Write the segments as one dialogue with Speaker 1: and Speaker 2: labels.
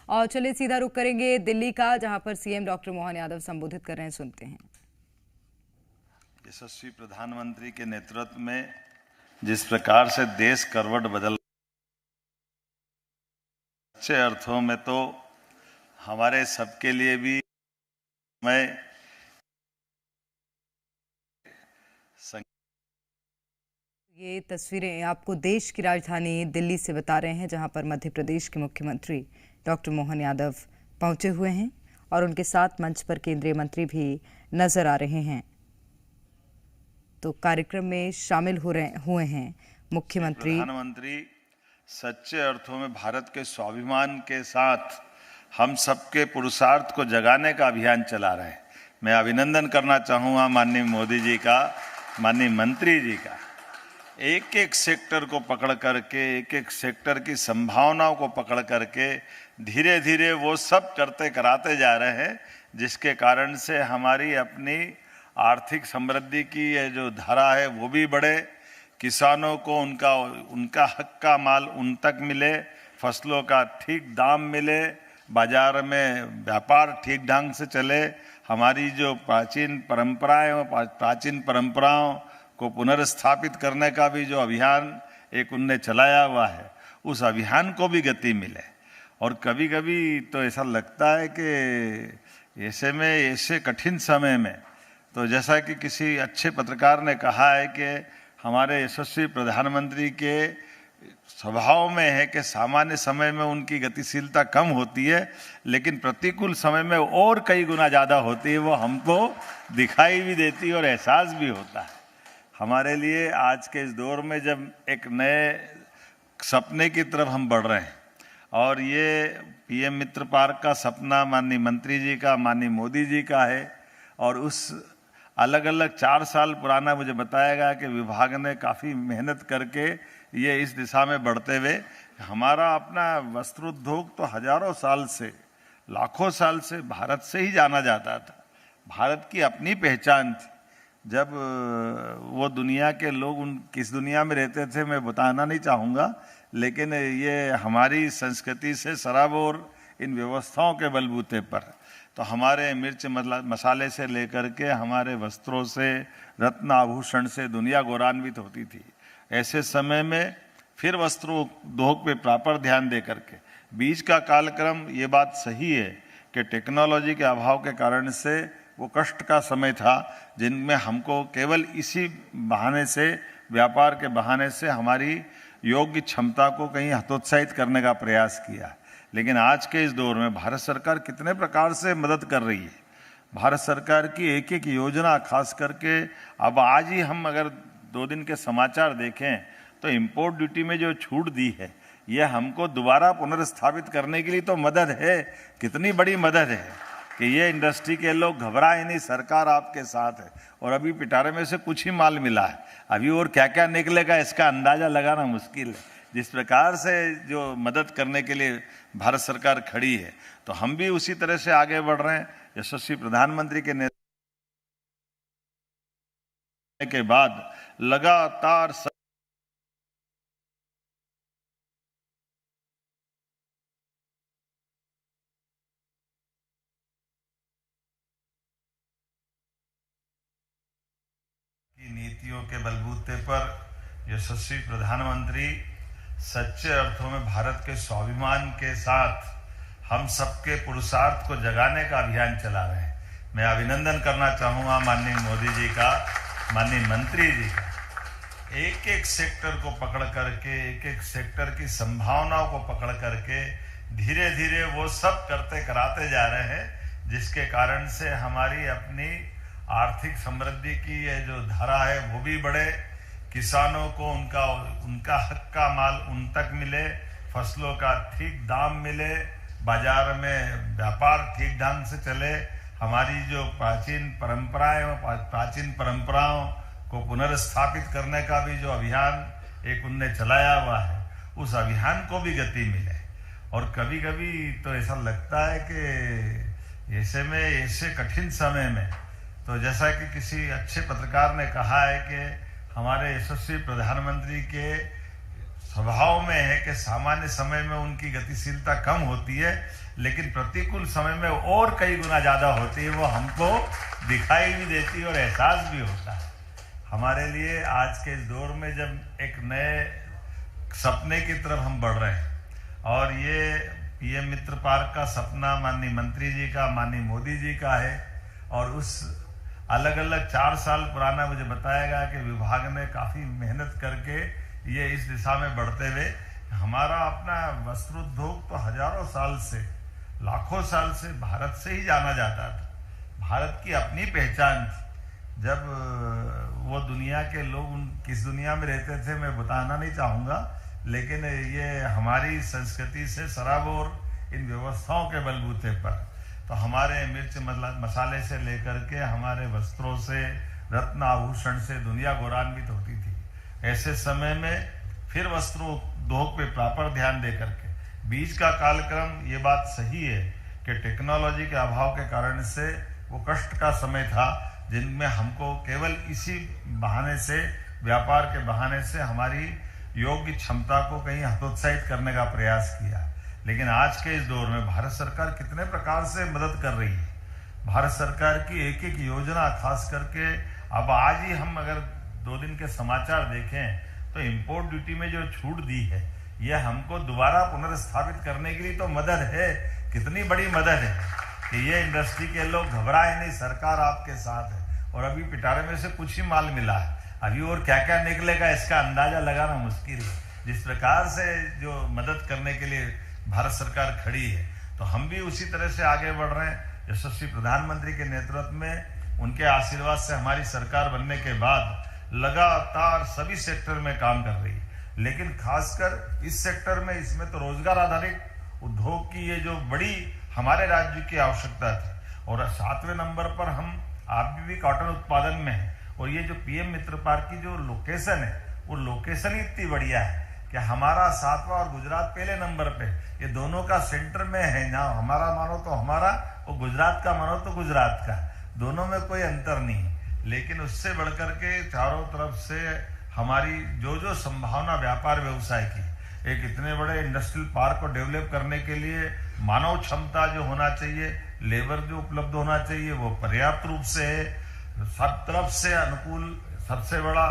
Speaker 1: और चलिए सीधा रुख करेंगे दिल्ली का, जहां पर सीएम डॉक्टर मोहन यादव संबोधित कर रहे हैं, सुनते हैं।
Speaker 2: यशस्वी प्रधानमंत्री के नेतृत्व में जिस प्रकार से देश करवट बदल, अच्छे अर्थों में तो हमारे सबके लिए भी मैं
Speaker 1: ये तस्वीरें आपको देश की राजधानी दिल्ली से बता रहे हैं, जहां पर मध्य प्रदेश के मुख्यमंत्री डॉक्टर मोहन यादव पहुंचे हुए हैं और उनके साथ मंच पर केंद्रीय मंत्री भी नजर आ रहे हैं। तो कार्यक्रम में शामिल हुए हैं मुख्यमंत्री।
Speaker 2: प्रधानमंत्री सच्चे अर्थों में भारत के स्वाभिमान के साथ हम सबके पुरुषार्थ को जगाने का अभियान चला रहे हैं। मैं अभिनंदन करना चाहूँगा माननीय मोदी जी का, माननीय मंत्री जी का। एक एक सेक्टर को पकड़ करके, एक एक सेक्टर की संभावनाओं को पकड़ करके धीरे धीरे वो सब करते कराते जा रहे हैं, जिसके कारण से हमारी अपनी आर्थिक समृद्धि की ये जो धारा है वो भी बढ़े, किसानों को उनका हक का माल उन तक मिले, फसलों का ठीक दाम मिले, बाजार में व्यापार ठीक ढंग से चले, हमारी जो प्राचीन परंपराओं को पुनर्स्थापित करने का भी जो अभियान एक उनने चलाया हुआ है, उस अभियान को भी गति मिले। और कभी कभी तो ऐसा लगता है कि ऐसे कठिन समय में, तो जैसा कि किसी अच्छे पत्रकार ने कहा है कि हमारे यशस्वी प्रधानमंत्री के स्वभाव में है कि सामान्य समय में उनकी गतिशीलता कम होती है, लेकिन प्रतिकूल समय में और कई गुना ज़्यादा होती है। वो हमको दिखाई भी देती है और एहसास भी होता है। हमारे लिए आज के इस दौर में जब एक नए सपने की तरफ हम बढ़ रहे हैं, और ये पीएम मित्र पार्क का सपना माननीय मंत्री जी का, माननीय मोदी जी का है, और उस अलग अलग 4 साल पुराना मुझे बताया गया कि विभाग ने काफ़ी मेहनत करके ये इस दिशा में बढ़ते हुए, हमारा अपना वस्त्रोद्योग तो हजारों साल से, लाखों साल से भारत से ही जाना जाता था। भारत की अपनी पहचान थी। जब वो दुनिया के लोग किस दुनिया में रहते थे मैं बताना नहीं चाहूँगा, लेकिन ये हमारी संस्कृति से सराबोर इन व्यवस्थाओं के बलबूते पर, तो हमारे मिर्च मसाले से लेकर के हमारे वस्त्रों से, रत्न आभूषण से दुनिया गौरवान्वित होती थी। ऐसे समय में फिर वस्त्रोद्योग पे प्रॉपर ध्यान दे करके, बीच का कालक्रम, ये बात सही है कि टेक्नोलॉजी के अभाव के कारण से वो कष्ट का समय था, जिनमें हमको केवल इसी बहाने से, व्यापार के बहाने से हमारी योग्य क्षमता को कहीं हतोत्साहित करने का प्रयास किया। लेकिन आज के इस दौर में भारत सरकार कितने प्रकार से मदद कर रही है। भारत सरकार की एक एक योजना, खास करके अब आज ही हम अगर 2 दिन के समाचार देखें तो इंपोर्ट ड्यूटी में जो छूट दी है, यह हमको दोबारा पुनर्स्थापित करने के लिए तो मदद है। कितनी बड़ी मदद है कि ये इंडस्ट्री के लोग घबराए नहीं, सरकार आपके साथ है। और अभी पिटारे में से कुछ ही माल मिला है, अभी और क्या क्या निकलेगा इसका अंदाजा लगाना मुश्किल है। जिस प्रकार से जो मदद करने के लिए भारत सरकार खड़ी है, तो हम भी उसी तरह से आगे बढ़ रहे हैं। यशस्वी प्रधानमंत्री के नेतृत्व के बाद लगातार की नीतियों के बलबूते पर यशस्वी प्रधानमंत्री सच्चे अर्थों में भारत के स्वाभिमान के साथ हम सबके पुरुषार्थ को जगाने का अभियान चला रहे हैं। मैं अभिनंदन करना चाहूँगा माननीय मोदी जी का, माननीय मंत्री जी का। एक एक सेक्टर को पकड़ करके, एक एक सेक्टर की संभावनाओं को पकड़ करके धीरे धीरे वो सब करते कराते जा रहे हैं, जिसके कारण से हमारी अपनी आर्थिक समृद्धि की ये जो धारा है वो भी बढ़े, किसानों को उनका हक का माल उन तक मिले, फसलों का ठीक दाम मिले, बाजार में व्यापार ठीक ढंग से चले, हमारी जो प्राचीन परंपराओं को पुनर्स्थापित करने का भी जो अभियान एक उनने चलाया हुआ है, उस अभियान को भी गति मिले। और कभी कभी तो ऐसा लगता है कि ऐसे कठिन समय में, तो जैसा कि किसी अच्छे पत्रकार ने कहा है कि हमारे यशस्वी प्रधानमंत्री के स्वभाव में है कि सामान्य समय में उनकी गतिशीलता कम होती है, लेकिन प्रतिकूल समय में और कई गुना ज्यादा होती है, वो हमको दिखाई भी देती है और एहसास भी होता है। हमारे लिए आज के इस दौर में जब एक नए सपने की तरफ हम बढ़ रहे हैं और ये पीएम मित्र पार्क का सपना माननीय मंत्री जी का, माननीय मोदी जी का है, और उस अलग अलग 4 साल पुराना मुझे बताया गया कि विभाग ने काफी मेहनत करके ये इस दिशा में बढ़ते हुए, हमारा अपना वस्त्रोद्योग तो हजारों साल से, लाखों साल से भारत से ही जाना जाता था। भारत की अपनी पहचान थी। जब वो दुनिया के लोग किस दुनिया में रहते थे मैं बताना नहीं चाहूँगा, लेकिन ये हमारी संस्कृति से सराबोर इन व्यवस्थाओं के बलबूते पर, तो हमारे मिर्च मसाले से लेकर के हमारे वस्त्रों से, रत्न आभूषण से दुनिया गौरवान्वित होती थी। ऐसे समय में फिर वस्त्रोद्योग पे प्रॉपर ध्यान दे करके, बीच का कालक्रम, ये बात सही है कि टेक्नोलॉजी के अभाव के कारण से वो कष्ट का समय था, जिनमें हमको केवल इसी बहाने से, व्यापार के बहाने से हमारी योग्य क्षमता को कहीं हतोत्साहित करने का प्रयास किया। लेकिन आज के इस दौर में भारत सरकार कितने प्रकार से मदद कर रही है। भारत सरकार की एक एक योजना, खास करके अब आज ही हम अगर 2 दिन के समाचार देखें तो इंपोर्ट ड्यूटी में जो छूट दी है, यह हमको दोबारा पुनर्स्थापित करने के लिए तो मदद है। कितनी बड़ी मदद है कि ये इंडस्ट्री के लोग घबराए नहीं, सरकार आपके साथ है। और अभी पिटारे में से कुछ ही माल मिला है, अभी और क्या क्या निकलेगा इसका अंदाजा लगाना मुश्किल है। जिस प्रकार से जो मदद करने के लिए भारत सरकार खड़ी है, तो हम भी उसी तरह से आगे बढ़ रहे हैं। यशस्वी प्रधानमंत्री के नेतृत्व में, उनके आशीर्वाद से हमारी सरकार बनने के बाद लगातार सभी सेक्टर में काम कर रही है। लेकिन खासकर इस सेक्टर में, इसमें तो रोजगार आधारित उद्योग की ये जो बड़ी हमारे राज्य की आवश्यकता थी। और 7वें नंबर पर हम आप भी कॉटन उत्पादन में है, और ये जो पीएम मित्र पार्क की जो लोकेशन है, वो लोकेशन ही इतनी बढ़िया है कि हमारा 7वां और गुजरात पहले नंबर पे, ये दोनों का सेंटर में है ना। हमारा मानो तो हमारा, और गुजरात का मानो तो गुजरात का, दोनों में कोई अंतर नहीं। लेकिन उससे बढ़कर के चारों तरफ से हमारी जो संभावना व्यापार व्यवसाय की, एक इतने बड़े इंडस्ट्रियल पार्क को डेवलप करने के लिए मानव क्षमता जो होना चाहिए, लेबर जो उपलब्ध होना चाहिए, वो पर्याप्त रूप से है। सब तरफ से अनुकूल, सबसे बड़ा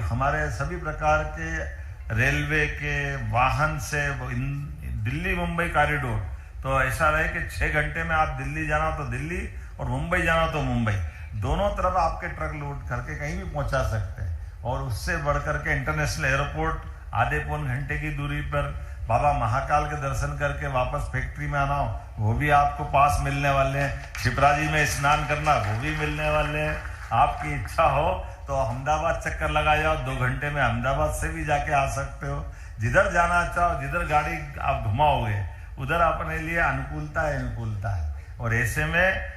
Speaker 2: हमारे सभी प्रकार के रेलवे के वाहन से दिल्ली मुंबई कॉरिडोर, तो ऐसा रहे कि 6 घंटे में आप दिल्ली जाना हो तो दिल्ली, और मुंबई जाना हो तो मुंबई, दोनों तरफ आपके ट्रक लोड करके कहीं भी पहुंचा सकते हैं। और उससे बढ़कर के इंटरनेशनल एयरपोर्ट आधे पौन घंटे की दूरी पर, बाबा महाकाल के दर्शन करके वापस फैक्ट्री में आना हो, वो भी आपको पास मिलने वाले हैं। क्षिप्रा जी में स्नान करना, वो भी मिलने वाले हैं। आपकी इच्छा हो तो अहमदाबाद चक्कर लगा जाओ, 2 घंटे में अहमदाबाद से भी जाके आ सकते हो। जिधर जाना चाहो, जिधर गाड़ी आप घुमाओगे, उधर अपने लिए अनुकूलता है, अनुकूलता है। और ऐसे में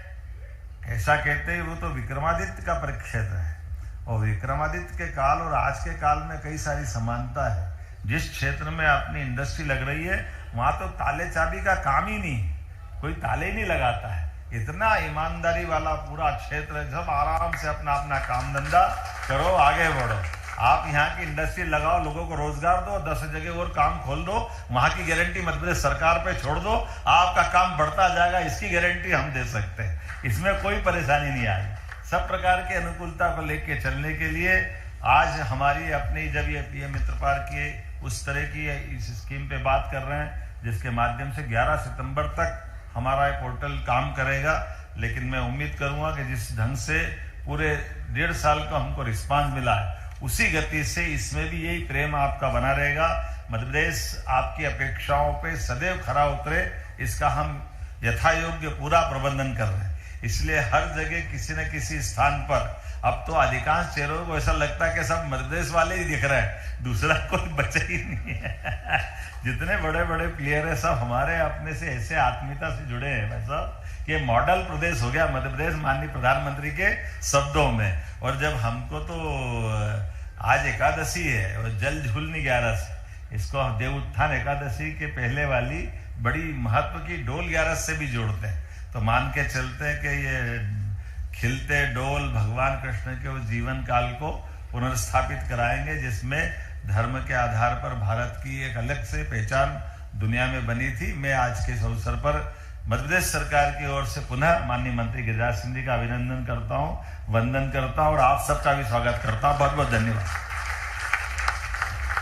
Speaker 2: ऐसा कहते हैं, वो तो विक्रमादित्य का परिक्षेत्र है, और विक्रमादित्य के काल और आज के काल में कई सारी समानता है। जिस क्षेत्र में अपनी इंडस्ट्री लग रही है, वहां तो ताले चाबी का काम ही नहीं, कोई ताले ही नहीं लगाता है। इतना ईमानदारी वाला पूरा क्षेत्र है, सब आराम से अपना अपना काम धंधा करो, आगे बढ़ो। आप यहाँ की इंडस्ट्री लगाओ, लोगों को रोजगार दो, 10 जगह और काम खोल दो, वहां की गारंटी मध्य प्रदेश सरकार पे छोड़ दो, आपका काम बढ़ता जाएगा, इसकी गारंटी हम दे सकते हैं। इसमें कोई परेशानी नहीं आई। सब प्रकार की अनुकूलता को लेके चलने के लिए आज हमारी अपनी, जब ये पीएम मित्र पार्क की उस तरह की इस स्कीम पे बात कर रहे हैं, जिसके माध्यम से 11 सितंबर तक हमारा ये पोर्टल काम करेगा। लेकिन मैं उम्मीद करूंगा कि जिस ढंग से पूरे 1.5 साल का हमको रिस्पांस मिला है, उसी गति से इसमें भी यही प्रेम आपका बना रहेगा। मध्य प्रदेश आपकी अपेक्षाओं पे सदैव खरा उतरे, इसका हम यथायोग्य पूरा प्रबंधन कर रहे हैं। इसलिए हर जगह किसी न किसी स्थान पर अब तो अधिकांश चेहरों को ऐसा लगता है कि सब मध्य प्रदेश वाले ही दिख रहे हैं, दूसरा कोई बचा ही नहीं है। जितने बड़े बड़े प्लेयर है, सब हमारे अपने से ऐसे आत्मीयता से जुड़े हैं भाई साहब, कि मॉडल प्रदेश हो गया मध्य प्रदेश माननीय प्रधानमंत्री के शब्दों में। और जब हमको तो आज एकादशी है और जल झूलनी 11 इसको देव उत्थान एकादशी के पहले वाली बड़ी महत्व की डोल 11 से भी जोड़ते हैं, तो मान के चलते हैं कि ये खिलते डोल भगवान कृष्ण के उस जीवन काल को पुनर्स्थापित कराएंगे, जिसमें धर्म के आधार पर भारत की एक अलग से पहचान दुनिया में बनी थी। मैं आज के इस अवसर पर मध्य प्रदेश सरकार की ओर से पुनः माननीय मंत्री गिरिराज सिंह जी का अभिनंदन करता हूं, वंदन करता हूं और आप सबका भी स्वागत करता हूं। बहुत बहुत धन्यवाद।